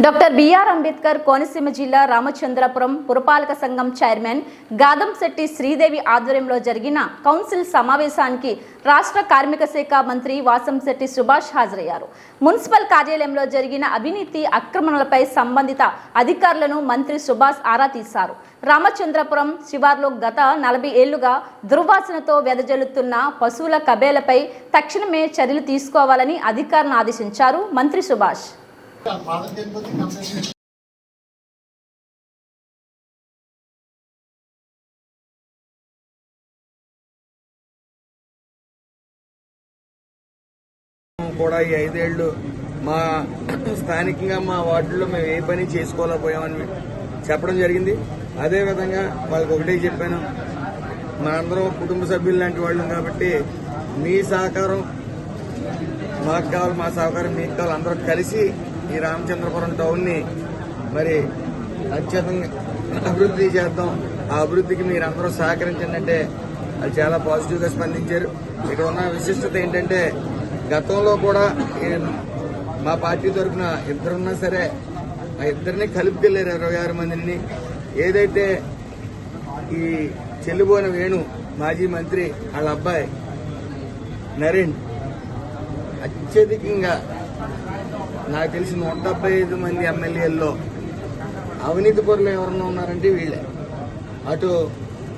Doctor BR Ambedkar Konaseema జిల్లా రామచంద్రపురం పురపాలక సంఘం చైర్మన్ గాదంశెట్టి శ్రీదేవి ఆధ్వర్యంలో జరిగిన కౌన్సిల్ సమావేశానికి రాష్ట్ర కార్మిక శాఖ మంత్రి వాసంశెట్టి సుభాష్ హాజరయ్యారు. మున్సిపల్ కార్యాలయంలో జరిగిన అవినీతి అక్రమణలపై సంబంధిత అధికారులను మంత్రి సుభాష్ ఆరా తీశారు. రామచంద్రపురం శివార్లో గత 40 ఏళ్లుగా దుర్వాసనతో వెదజల్లుతున్న పశువుల కబేలపై తక్షణమే చర్యలు తీసుకోవాలని అధికారులను ఆదేశించారు మంత్రి సుభాష్. కూడా ఈ 5 ఏళ్లు మా స్థానికంగా మా వార్డులో మేము ఏ పని చేసుకోలేకపోయామని చెప్పడం జరిగింది. అదేవిధంగా వాళ్ళకి ఒకటే చెప్పాను, మనందరం కుటుంబ సభ్యులు లాంటి వాళ్ళం కాబట్టి మీ సహకారం మాకు కావాలి, మా సహకారం మీకు కావాలి. అందరూ కలిసి ఈ రామచంద్రపురం టౌన్ని మరి అత్యధికంగా అభివృద్ధి చేద్దాం. ఆ అభివృద్ధికి మీరందరూ సహకరించండి అంటే అది చాలా పాజిటివ్గా స్పందించారు. ఇక్కడ ఉన్న విశిష్టత ఏంటంటే గతంలో కూడా మా పార్టీ తరఫున ఇద్దరున్నా సరే ఆ ఇద్దరిని కలుపుకెళ్లారు 26 మందిని. ఏదైతే ఈ చెల్లిబోయిన వేణు మాజీ మంత్రి వాళ్ళ అబ్బాయి నరేన్ అత్యధికంగా నాకు తెలిసి 175 మంది ఎమ్మెల్యేల్లో అవినీతి పరులు ఎవరన్నా ఉన్నారంటే వీళ్ళే. అటు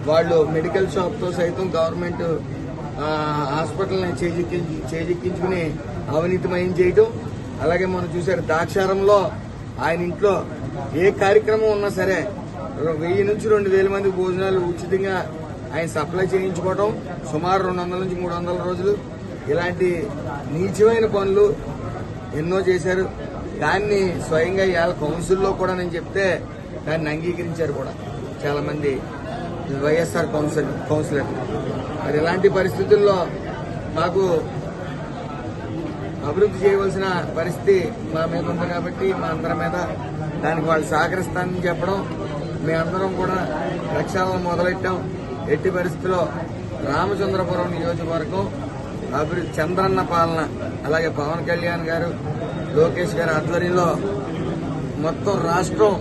వాళ్ళు మెడికల్ షాప్తో సైతం గవర్నమెంట్ హాస్పిటల్ని చేజిక్కించుకుని అవినీతిమయం చేయటం. అలాగే మనం చూసారు ద్రాక్షారంలో ఆయన ఇంట్లో ఏ కార్యక్రమం ఉన్నా సరే 1000 నుంచి 2000 మంది భోజనాలు ఉచితంగా ఆయన సప్లై చేయించుకోవడం, సుమారు 200 నుంచి 300 రోజులు. ఇలాంటి నీచమైన పనులు ఎన్నో చేశారు. దాన్ని స్వయంగా ఇవాళ కౌన్సిల్లో కూడా నేను చెప్తే దాన్ని అంగీకరించారు కూడా చాలా మంది వైఎస్ఆర్ కౌన్సిలర్. మరి ఇలాంటి పరిస్థితుల్లో మాకు అభివృద్ధి చేయవలసిన పరిస్థితి మా మీద ఉంది కాబట్టి మా అందరి మీద దానికి వాళ్ళు సహకరిస్తానని చెప్పడం, మేమందరం కూడా ప్రక్షాళన మొదలెట్టాం. ఎట్టి పరిస్థితుల్లో రామచంద్రపురం నియోజకవర్గం అభివృద్ధి చంద్రన్న పాలన, అలాగే పవన్ కళ్యాణ్ గారు, లోకేష్ గారి ఆధ్వర్యంలో మొత్తం రాష్ట్రం